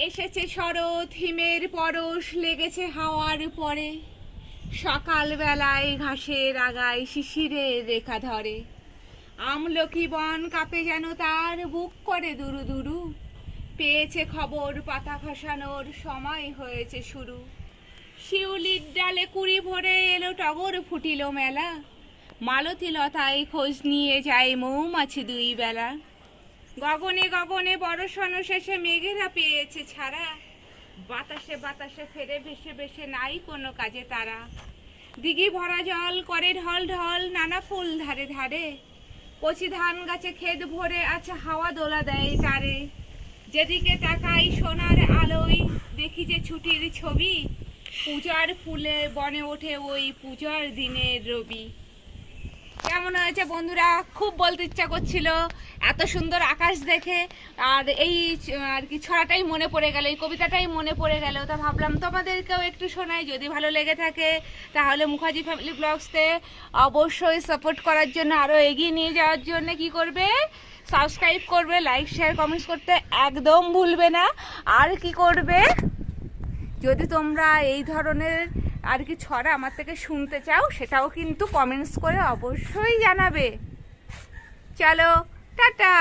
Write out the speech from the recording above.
এসেছে শরৎ, হিমের পরশ লেগেছে হাওয়ার পরে, সকাল বেলায় ঘাসের আগায় শিশিরের রেখা ধরে। আমলকি বন কাঁপে যেন তার, বুক করে দুরু দুরু, পেয়েছে খবর পাতা খসানোর সময় হয়েছে শুরু। শিউলির ডালে কুড়ি ভরে এলো টগর ফুটিল মেলা, মালতী লতায় খোঁজ নিয়ে যায় মৌমাছি দুই বেলা। গগনে গগনে বর্ষণ শেষে মেঘেরা পেয়েছে ছাড়া, বাতাসে বাতাসে ফেরে ভেসে ভেসে নাই কোনো কাজে তারা। দিঘি ভরা জল করে ঢল ঢল নানা ফুল ধারে ধারে, কচি ধান গাছে ক্ষেত ভরে আছে হাওয়া দোলা দেয় তারে। যেদিকে তাকাই সোনার আলোয় দেখি যে ছুটির ছবি, পূজার ফুলে বনে ওঠে ওই পূজার দিনের রবি। কেমন হয়েছে বন্ধুরা? খুব বলতে ইচ্ছা করছিল এত সুন্দর আকাশ দেখে, আর এই আর কি ছড়াটাই মনে পড়ে গেল, এই কবিতাটাই মনে পড়ে গেল। তা ভাবলাম তোমাদেরকেও একটু শোনাই। যদি ভালো লেগে থাকে তাহলে মুখার্জি ফ্যামিলি ব্লগসকে অবশ্যই সাপোর্ট করার জন্য, আরও এগিয়ে নিয়ে যাওয়ার জন্য কি করবে? সাবস্ক্রাইব করবে, লাইক শেয়ার কমেন্টস করতে একদম ভুলবে না। আর কি করবে, যদি তোমরা এই ধরনের আর কি ছড়া আমার থেকে শুনতে চাও সেটাও কিন্তু কমেন্টস করে অবশ্যই জানাবে। চলো টাটা।